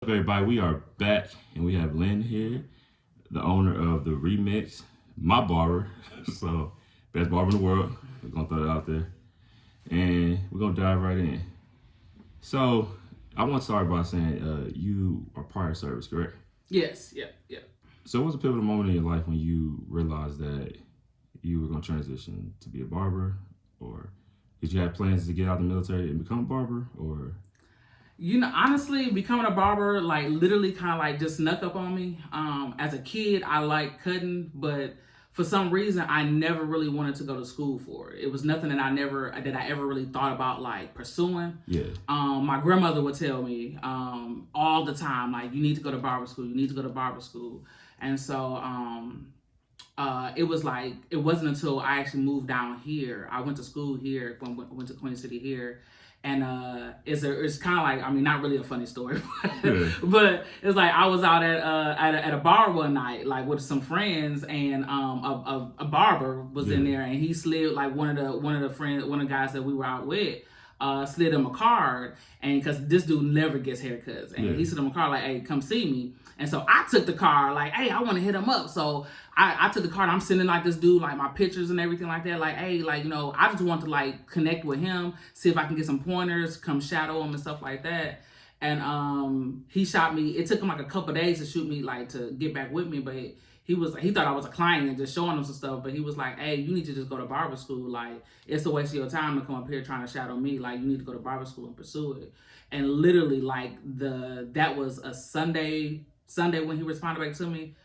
Everybody, we are back and we have Lynn here, the owner of the Remix, my barber. So, best barber in the world. We're gonna throw it out there, and we're gonna dive right in. So, I want to start by saying you are prior service, correct? Yes, yeah. So, what was a pivotal moment in your life when you realized that you were gonna transition to be a barber, or did you have plans to get out of the military and become a barber, or? Honestly, becoming a barber, like, literally kind of like just snuck up on me. As a kid, I liked cutting, but for some reason, I never really wanted to go to school for it. It was nothing that I ever really thought about like pursuing. Yeah. My grandmother would tell me all the time, like, you need to go to barber school. You need to go to barber school. And so it was like, it wasn't until I actually moved down here. I went to school here, went to Queen City here. And it's kind of like, I mean, not really a funny story, but it's like I was out at a bar one night, like with some friends, and a barber was in there, and he slid like one of the guys that we were out with. Slid him a card, and because this dude never gets haircuts, and he slid him a card like, "Hey, come see me." And so I took the card like, "Hey, I want to hit him up." So I took the card. I'm sending like this dude like my pictures and everything like that. Like, hey, like, I just want to like connect with him, see if I can get some pointers, come shadow him and stuff like that. And he shot me. It took him like a couple days to shoot me, like to get back with me, but he thought I was a client and just showing him some stuff, but he was like, "Hey, you need to just go to barber school. Like, it's a waste of your time to come up here trying to shadow me. Like, you need to go to barber school and pursue it." And literally, like, that was a Sunday when he responded back to me.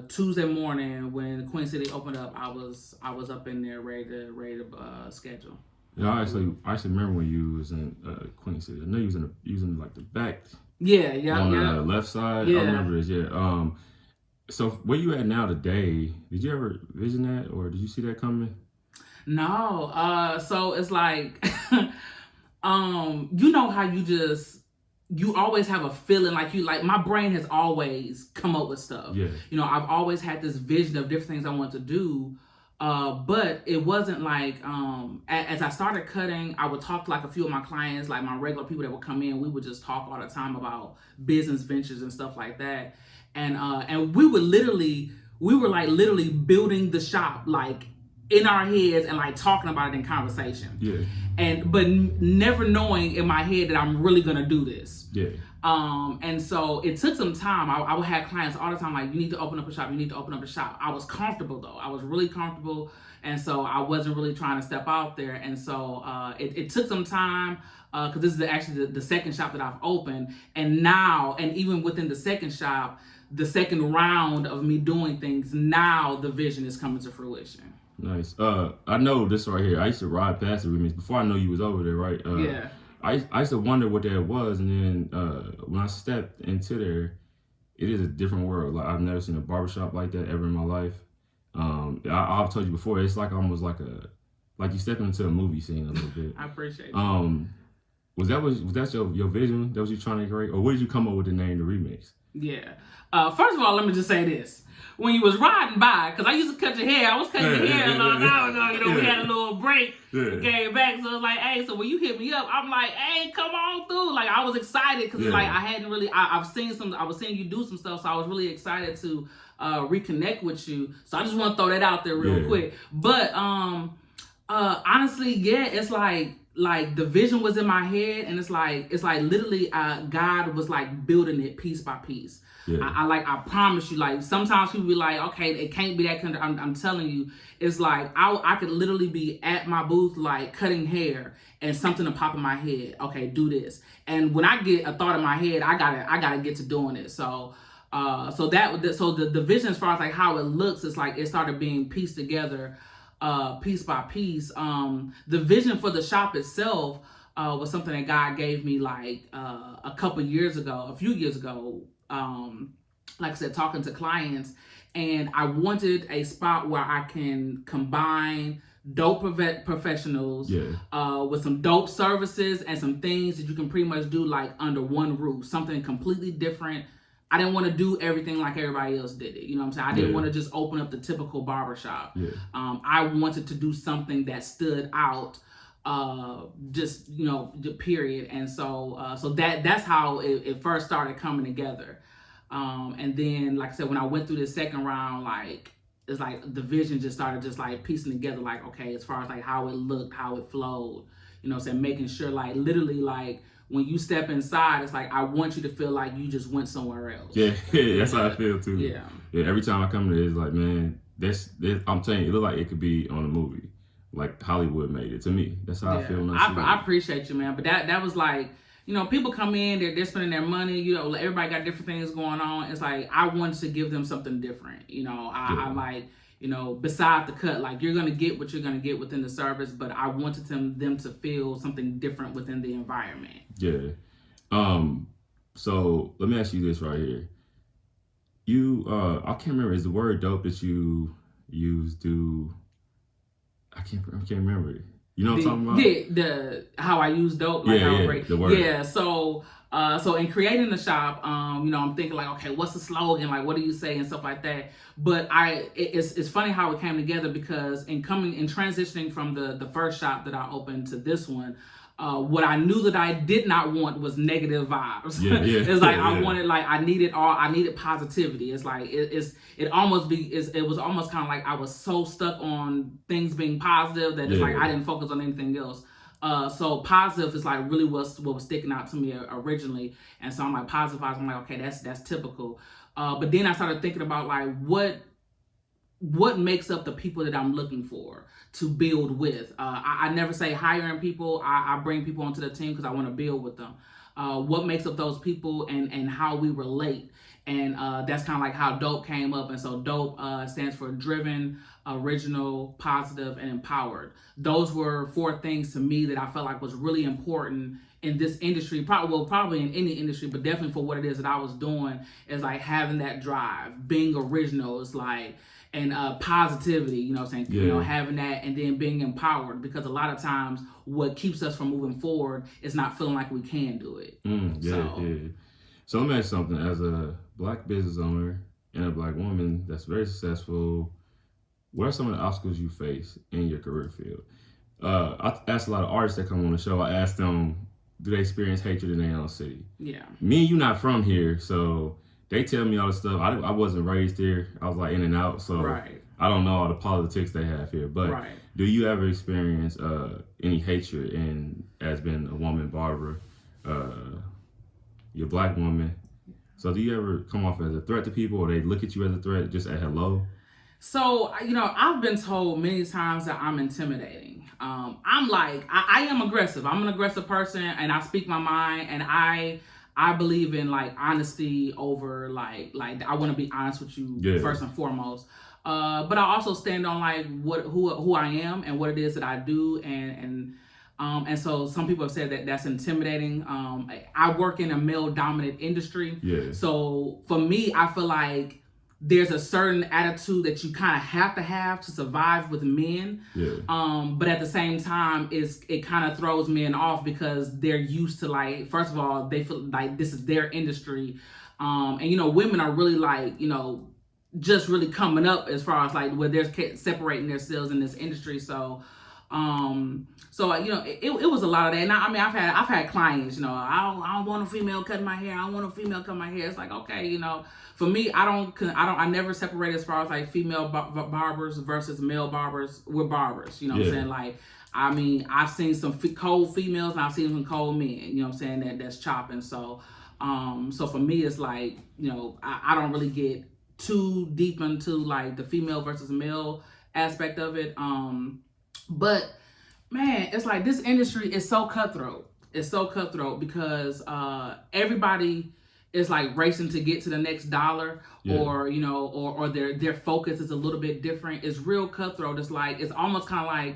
Tuesday morning when Queen City opened up, I was up in there ready to schedule. Yeah, I actually remember when you was in Queen City. I know you was in like the back. Yeah. On the left side. Yeah. I remember this. Yeah. So where you at now today? Did you ever vision that, or did you see that coming? No. So it's like, you know how you always have a feeling like my brain has always come up with stuff. Yeah. I've always had this vision of different things I want to do. But it wasn't like, as I started cutting, I would talk to like a few of my clients, like my regular people that would come in. We would just talk all the time about business ventures and stuff like that. And we were literally building the shop, like in our heads and like talking about it in conversation. Yeah. But never knowing in my head that I'm really gonna do this. Yeah. And so it took some time. I would have clients all the time like, you need to open up a shop. You need to open up a shop. I was comfortable though. I was really comfortable. And so I wasn't really trying to step out there. And so it took some time because this is actually the second shop that I've opened. And now, and even within the second shop, the second round of me doing things, now the vision is coming to fruition. Nice. I know this right here. I used to ride past the Remix before I know you was over there, right? Yeah. I used to wonder what that was, and then when I stepped into there, it is a different world. Like, I've never seen a barbershop like that ever in my life. I've told you before, it's like almost like you stepping into a movie scene a little bit. I appreciate it. Was that your vision? That was you trying to create, or where did you come up with the name The Remix? Yeah. First of all, let me just say this. When you was riding by, because I used to cut your hair. I was cutting your hair a long time ago. We had a little break. And came back. So it's like, hey, so when you hit me up, I'm like, hey, come on through. Like, I was excited because like I hadn't really, I was seeing you do some stuff. So I was really excited to reconnect with you. So I just want to throw that out there real quick. But honestly, yeah, it's like the vision was in my head, and it's like literally God was like building it piece by piece. I promise you, like, sometimes people be like, okay, it can't be that kind of, I'm telling you, it's like I could literally be at my booth like cutting hair and something to pop in my head. Okay, do this. And when I get a thought in my head, I gotta get to doing it. So the vision as far as like how it looks, it's like it started being pieced together piece by piece. The vision for the shop itself was something that God gave me like a few years ago. Like I said, talking to clients, and I wanted a spot where I can combine dope professionals with some dope services and some things that you can pretty much do like under one roof, something completely different. I didn't want to do everything like everybody else did it. You know what I'm saying? I didn't want to just open up the typical barbershop. I wanted to do something that stood out just the period. And so that's how it first started coming together. And then, like I said, when I went through the second round, like it's like the vision just started just like piecing together, like, okay, as far as like how it looked, how it flowed, making sure like literally like when you step inside, it's like I want you to feel like you just went somewhere else. Yeah, that's how I feel too. Yeah. Every time I come there, it's like, man, this I'm telling you, it look like it could be on a movie, like Hollywood made it to me. That's how I feel. When I appreciate you, man. But that was like, people come in, they're spending their money. Everybody got different things going on. It's like I wanted to give them something different. I like. Beside the cut, like you're gonna get what you're gonna get within the service, but I wanted them to feel something different within the environment. Yeah. So let me ask you this right here. You, I can't remember. Is the word dope that you use? I can't remember it. You know what I'm talking about? The how I use dope. Like the word. Yeah. So in creating the shop, I'm thinking like, okay, what's the slogan? Like, what do you say and stuff like that. But it's funny how it came together, because in transitioning from the first shop that I opened to this one, what I knew that I did not want was negative vibes. It's like I wanted, like I needed positivity. It's like it was almost kind of like I was so stuck on things being positive that it's like I didn't focus on anything else. So positive is like really what was sticking out to me originally, and so I'm like positive vibes. I'm like, okay, that's typical. But then I started thinking about like what makes up the people that I'm looking for to build with. I never say hiring people. I bring people onto the team because I want to build with them. What makes up those people and how we relate. And that's kind of like how DOPE came up. And so DOPE stands for driven, original, positive, and empowered. Those were 4 things to me that I felt like was really important in this industry, probably in any industry, but definitely for what it is that I was doing, is like having that drive, being original, is like, and positivity, having that, and then being empowered, because a lot of times what keeps us from moving forward is not feeling like we can do it. So let me ask you something. As a Black business owner and a Black woman that's very successful, what are some of the obstacles you face in your career field? I ask a lot of artists that come on the show, I ask them, do they experience hatred in their own city? Yeah. Me and you not from here, so they tell me all this stuff. I wasn't raised here. I was like in and out, so I don't know all the politics they have here. But do you ever experience any hatred as being a woman barber, you're a Black woman? So do you ever come off as a threat to people, or they look at you as a threat just at hello? So, I've been told many times that I'm intimidating. I'm like, I am aggressive. I'm an aggressive person, and I speak my mind, and I believe in like honesty over like I want to be honest with you first and foremost. But I also stand on like who I am and what it is that I do, and so some people have said that that's intimidating. I work in a male dominant industry. So for me, I feel like there's a certain attitude that you kind of have to survive with men. But at the same time, it kind of throws men off, because they're used to like, first of all, they feel like this is their industry. And women are really like, just really coming up as far as like where they're separating themselves in this industry. So it was a lot of that. And I've had clients, I don't want a female cutting my hair. I don't want a female cutting my hair. It's like, okay, for me, I never separate as far as like female barbers versus male barbers. We're barbers, what I'm saying? Like, I've seen some cold females and I've seen some cold men, what I'm saying, that's chopping. So for me, it's like, I don't really get too deep into like the female versus male aspect of it. But man, it's like this industry is so cutthroat. It's so cutthroat because everybody is like racing to get to the next dollar, or or their focus is a little bit different. It's real cutthroat. It's like, it's almost kind of like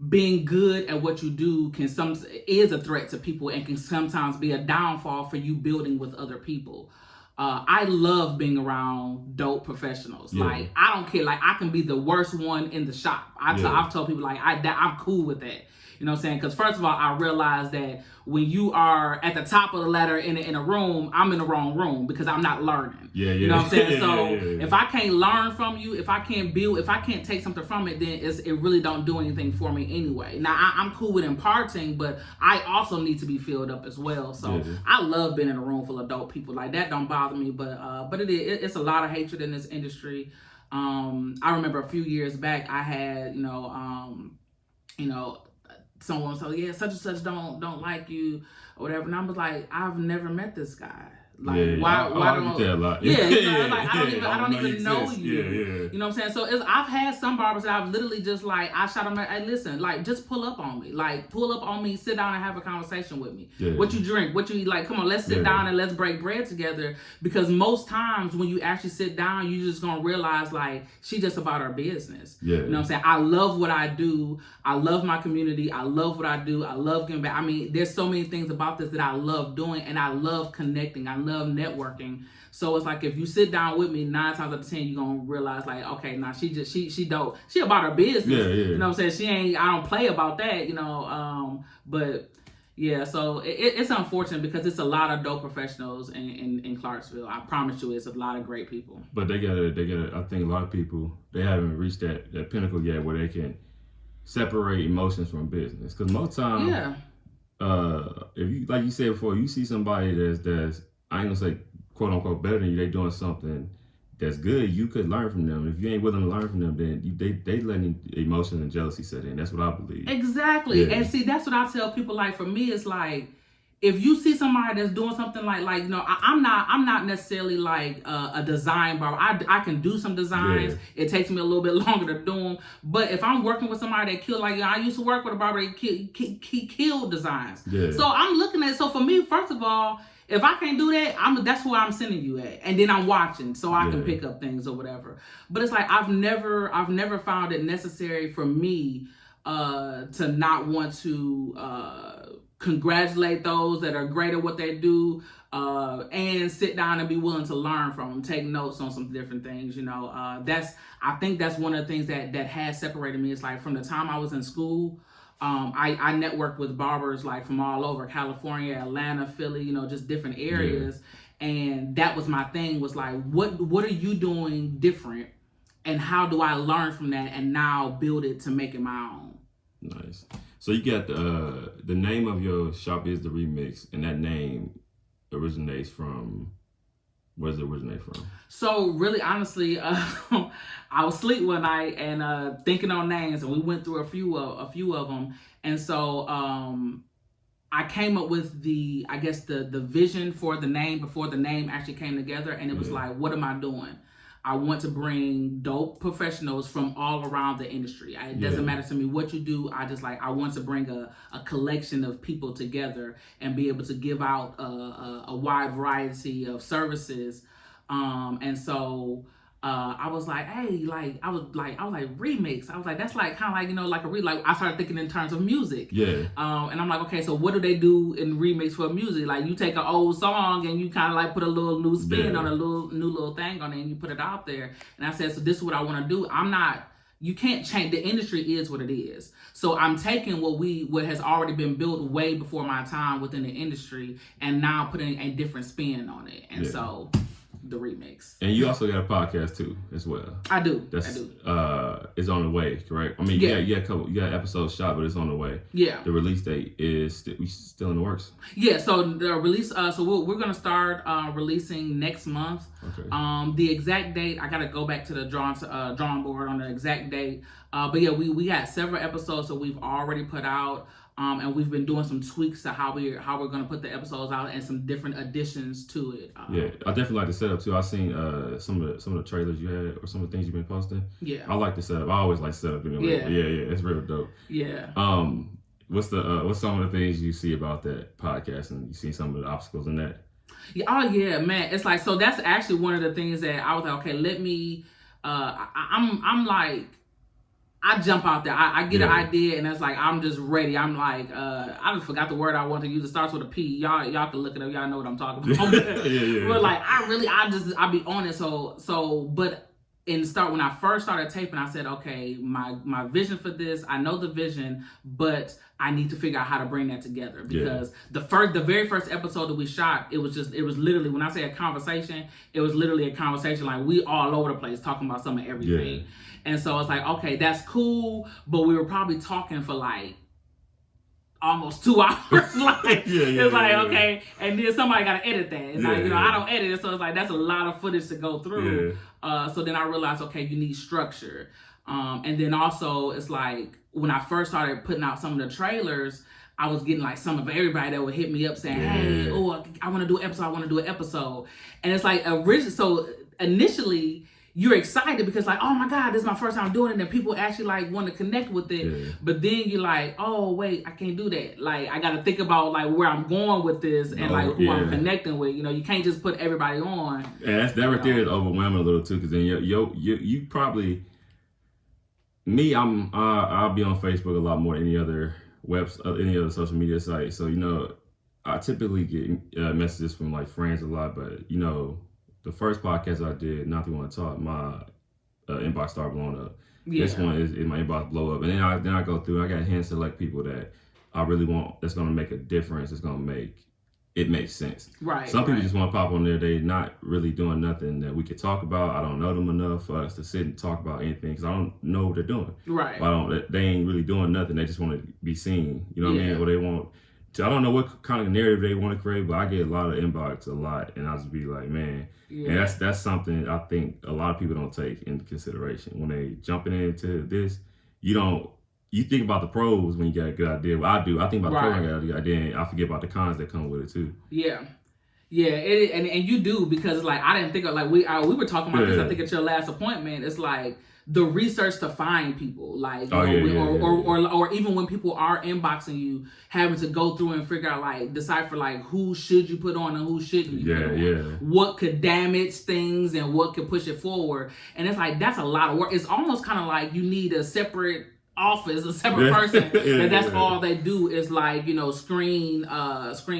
being good at what you do is a threat to people, and can sometimes be a downfall for you building with other people. I love being around dope professionals. Like, I don't care. Like, I can be the worst one in the shop. I've told people like I'm cool with that. You know what I'm saying? Because first of all, I realized that when you are at the top of the ladder in a room, I'm in the wrong room because I'm not learning. You know what I'm saying? So if I can't learn from you, if I can't build, if I can't take something from it, then it really don't do anything for me anyway. Now I'm cool with imparting, but I also need to be filled up as well. So I love being in a room full of dope people. Like that don't bother me, but it's a lot of hatred in this industry. I remember a few years back I had someone said, yeah, such and such don't like you or whatever, and I was like, I've never met this guy. Like why don't that a lot. I don't even know you. You know what I'm saying? So I've had some barbers that I've literally just like I shot them. Hey, listen, like just pull up on me, sit down and have a conversation with me. What you drink? What you eat? Like, come on, let's sit down and let's break bread together. Because most times when you actually sit down, you're just gonna realize like she just about her business. You know what I'm saying? I love what I do. I love my community. I love what I do. I love giving back. I mean, there's so many things about this that I love doing, and I love connecting. I love networking. So it's like if you sit down with me 9 times out of 10, you're gonna realize like, okay, now she dope. She about her business. You know what I'm saying? I don't play about that, but yeah, so it's unfortunate because it's a lot of dope professionals in Clarksville. I promise you, it's a lot of great people. But they gotta. I think a lot of people, they haven't reached that pinnacle yet where they can separate emotions from business. Because most time, if you, like you said before, you see somebody that's I ain't gonna say quote unquote better than you, they doing something that's good, you could learn from them. If you ain't willing to learn from them, then they letting emotion and jealousy set in. That's what I believe. Exactly. And see, that's what I tell people. Like for me, it's like if you see somebody that's doing something like I'm not necessarily like a design barber. I can do some designs. It takes me a little bit longer to do them. But if I'm working with somebody that killed, like I used to work with a barber that killed designs. So I'm looking at. So for me, first of all, if I can't do that, that's where I'm sending you at, and then I'm watching so I can pick up things or whatever. But it's like I've never found it necessary for me to not want to congratulate those that are great at what they do, and sit down and be willing to learn from them, take notes on some different things. I think that's one of the things that has separated me. It's like from the time I was in school. I networked with barbers like from all over California, Atlanta, Philly, just different areas. And that was my thing, was like, what are you doing different? And how do I learn from that and now build it to make it my own? Nice. So you got the name of your shop is The Remix, and that name originates from, where does it originate from? So really, honestly, I was asleep one night and thinking on names, and we went through a few of them. And so I came up with the vision for the name before the name actually came together. And it was like, what am I doing? I want to bring dope professionals from all around the industry. It doesn't matter to me what you do. I want to bring a collection of people together and be able to give out a wide variety of services. And so I was like, hey, I was like remix. I was like, that's like kind of like like I started thinking in terms of music. And I'm like, okay, so what do they do in remix for music? Like you take an old song and you kind of like put a little new spin on a new little thing on it, and you put it out there. And I said, so this is what I want to do. You can't change. The industry is what it is. So I'm taking what has already been built way before my time within the industry, and now putting a different spin on it. And so The Remix. And you also got a podcast too, as well. I do. It's on the way, correct? I mean, you got episodes shot, but it's on the way. The release date is still in the works. So the release. So we're gonna start releasing next month. Okay. The exact date, I gotta go back to the drawing board on the exact date. But yeah, we got several episodes that we've already put out. And we've been doing some tweaks to how we're going to put the episodes out and some different additions to it. I definitely like the setup too. I've seen some of the trailers you had or some of the things you've been posting. I like the setup. I always like setup. It's real dope. What's some of the things you see about that podcast, and you see some of the obstacles in that? Man. It's like, so that's actually one of the things that I was like, okay, let me. I'm like. I jump out there. I get an idea, and it's like I'm just ready. I'm like, I just forgot the word I want to use. It starts with a P. Y'all can look it up. Y'all know what I'm talking about. But like, I be on it. So, but when I first started taping, I said, okay, my vision for this, I know the vision, but I need to figure out how to bring that together, because the very first episode that we shot, it was literally, when I say a conversation, it was literally a conversation, like we all over the place talking about some of everything. Yeah. And so it's like, okay, that's cool, but we were probably talking for like almost 2 hours. Okay, and then somebody got to edit that, and I don't edit it, so it's like that's a lot of footage to go through. So then I realized, okay, you need structure, and then also it's like when I first started putting out some of the trailers, I was getting like some of everybody that would hit me up saying, hey, I want to do an episode, and it's like so initially you're excited because like, oh my God, this is my first time doing it, and people actually like want to connect with it. But then you're like, oh wait, I can't do that. Like I got to think about like where I'm going with this and like who I'm connecting with. You can't just put everybody on. And that right there is overwhelming a little too, because then you probably, me, I'll be on Facebook a lot more than any other social media site. So I typically get messages from like friends a lot, but the first podcast I did, Not the One to Talk, my inbox started blowing up. This one is my inbox blow up, and then I go through. I got to hand select people that I really want. That's going to make a difference. It's going to make it make sense. Right. Some people just want to pop on there. They not really doing nothing that we could talk about. I don't know them enough for us to sit and talk about anything because I don't know what they're doing. Right. They ain't really doing nothing. They just want to be seen. You know what I mean? Or they want. I don't know what kind of narrative they want to create, but I get a lot of inbox a lot, and I just be like, man, and that's something I think a lot of people don't take into consideration when they jumping into this. You think about the pros when you got a good idea. Well, I do. I think about the pros when I got a good idea, and I forget about the cons that come with it too. Yeah. And you do, because like I didn't think of, like we were talking about this. I think at your last appointment, it's like the research to find people, like or even when people are inboxing you, having to go through and figure out, like decipher like who should you put on and who shouldn't you put on. What could damage things and what could push it forward, and it's like that's a lot of work. It's almost kind of like you need a separate office, a separate person that's all they do is like screen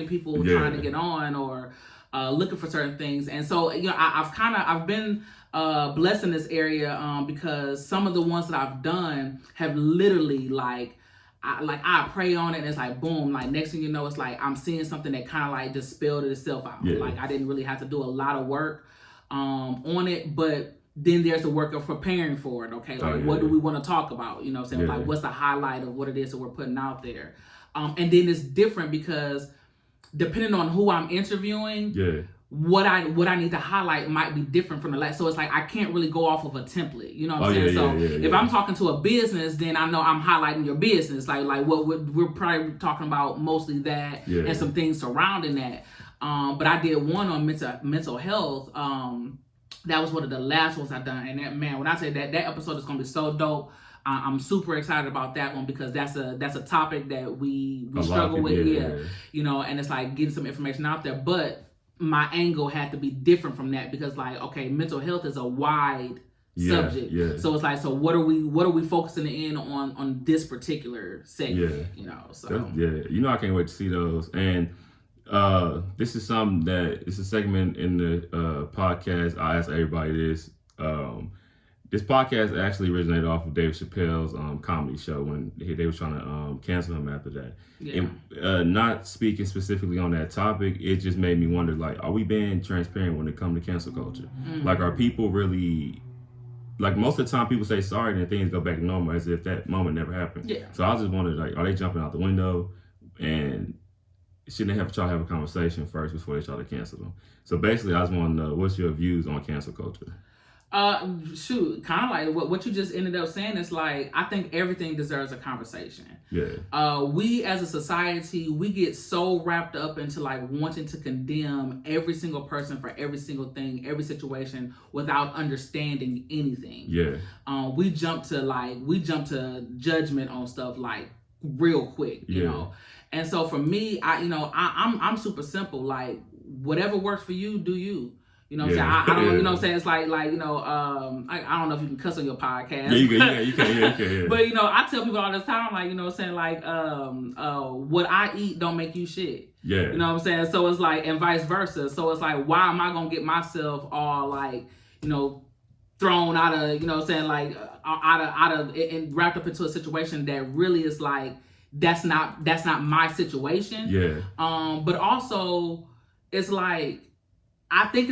people trying to get on or looking for certain things. And so I've been blessed in this area because some of the ones that I've done have literally I pray on it and it's like boom, like next thing you know it's like I'm seeing something that kind of like just spilled itself out. Like I didn't really have to do a lot of work on it, but then there's the work of preparing for it. Okay, like what do we want to talk about? Like what's the highlight of what it is that we're putting out there? And then it's different because depending on who I'm interviewing, what I need to highlight might be different from the last. So it's like I can't really go off of a template. You know what I'm saying? If I'm talking to a business, then I know I'm highlighting your business. Like what we're probably talking about mostly that and some things surrounding that. But I did one on mental health. That was one of the last ones I've done, and that, man, when I say that episode is gonna be so dope, I'm super excited about that one because that's a topic that we struggle with, and it's like getting some information out there. But my angle had to be different from that because, like, okay, mental health is a wide subject, so it's like, so what are we focusing in on this particular segment, So I can't wait to see those. And this is something that it's a segment in the podcast. I ask everybody this. This podcast actually originated off of Dave Chappelle's comedy show when they were trying to cancel him after that. And, not speaking specifically on that topic, it just made me wonder, like, are we being transparent when it comes to cancel culture? Like, are people really, like, most of the time people say sorry and then things go back to normal as if that moment never happened. So I just wondered, like, are they jumping out the window, and shouldn't they try to have a conversation first before they try to cancel them? So basically, I just want to know, what's your views on cancel culture? Kind of like what you just ended up saying is like, I think everything deserves a conversation. We as a society, we get so wrapped up into like wanting to condemn every single person for every single thing, every situation without understanding anything. We jump to judgment on stuff like real quick, you know. And so for me, I'm super simple. Like whatever works for you, do you. You know what I'm saying? I don't, you know what I'm saying? It's like I don't know if you can cuss on your podcast. You can. But, I tell people all this time, like, you know what I'm saying? Like, what I eat don't make you shit. You know what I'm saying? So it's like, and vice versa. So it's like, why am I going to get myself all like, thrown out of, you know what I'm saying, like out of and wrapped up into a situation that really is like that's not my situation. Yeah. But also it's like I think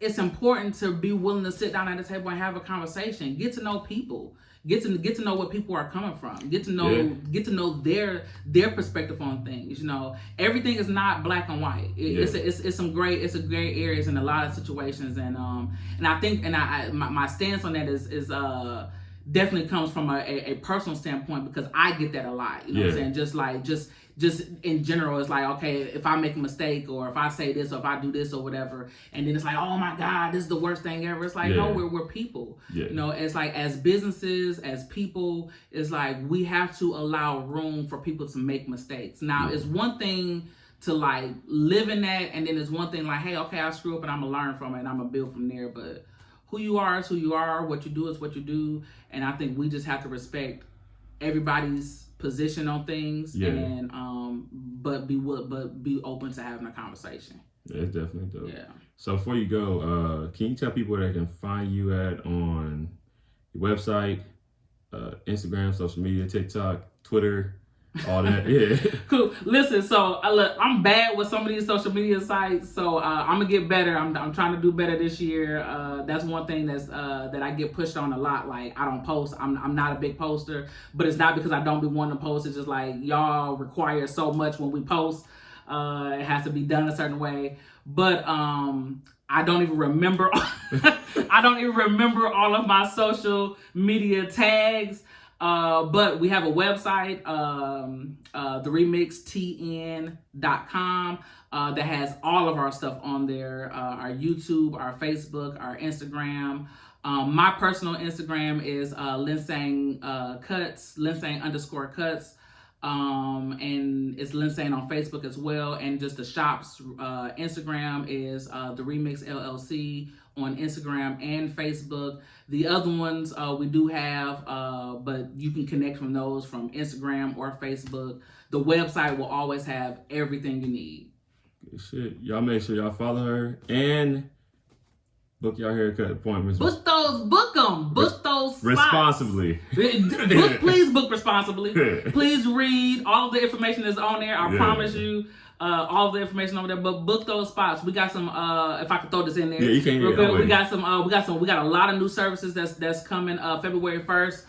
it's important to be willing to sit down at the table and have a conversation, get to know people. Get to know where people are coming from. Get to know their perspective on things. You know, everything is not black and white. It's some gray areas in a lot of situations, and I think my stance on that is definitely comes from a personal standpoint, because I get that a lot. You know what I'm saying? Just in general, it's like, okay, if I make a mistake, or if I say this, or if I do this or whatever, and then it's like, oh my God, this is the worst thing ever. It's like, no, we're people. You know, it's like as businesses, as people, it's like we have to allow room for people to make mistakes. Now, it's one thing to like live in that, and then it's one thing like, hey, okay, I screw up and I'm gonna learn from it and I'm gonna build from there. But who you are is who you are. What you do is what you do. And I think we just have to respect everybody's position on things, and but be open to having a conversation. Yeah, it's definitely dope. Yeah. So before you go, can you tell people where they can find you at on your website, Instagram, social media, TikTok, Twitter, all that? Yeah. Cool. Listen, so look, I'm bad with some of these social media sites, so I'm gonna get better. I'm trying to do better this year. That's one thing that I get pushed on a lot. Like, I don't post. I'm not a big poster, but it's not because I don't be wanting to post. It's just like y'all require so much when we post. It has to be done a certain way. But I don't even remember. I don't even remember all of my social media tags. But we have a website, theremixtn.com, that has all of our stuff on there, our YouTube, our Facebook, our Instagram. My personal Instagram is Linsang Cuts, Linsang_cuts. And it's Linsang on Facebook as well. And just the shop's Instagram is The Remix LLC on Instagram and Facebook. The other ones we do have, but you can connect from those from Instagram or Facebook. The website will always have everything you need. Good shit. Y'all make sure y'all follow her and book y'all haircut appointments. Book those spots. Responsibly. Please book responsibly. Please read all of the information that's on there. I promise you. All of the information over there, but book those spots. We got some. If I could throw this in there, you can. We got some. We got a lot of new services that's coming February 1st.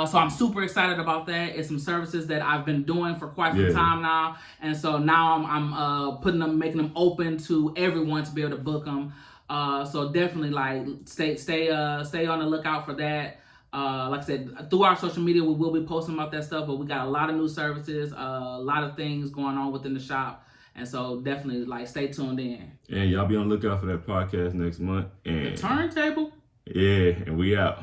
So I'm super excited about that. It's some services that I've been doing for quite some time now, and so now I'm making them open to everyone to be able to book them. So definitely like stay on the lookout for that. Like I said, through our social media, we will be posting about that stuff, but we got a lot of new services, a lot of things going on within the shop. And so definitely like stay tuned in. And y'all be on the lookout for that podcast next month. And The Turntable. Yeah, and we out.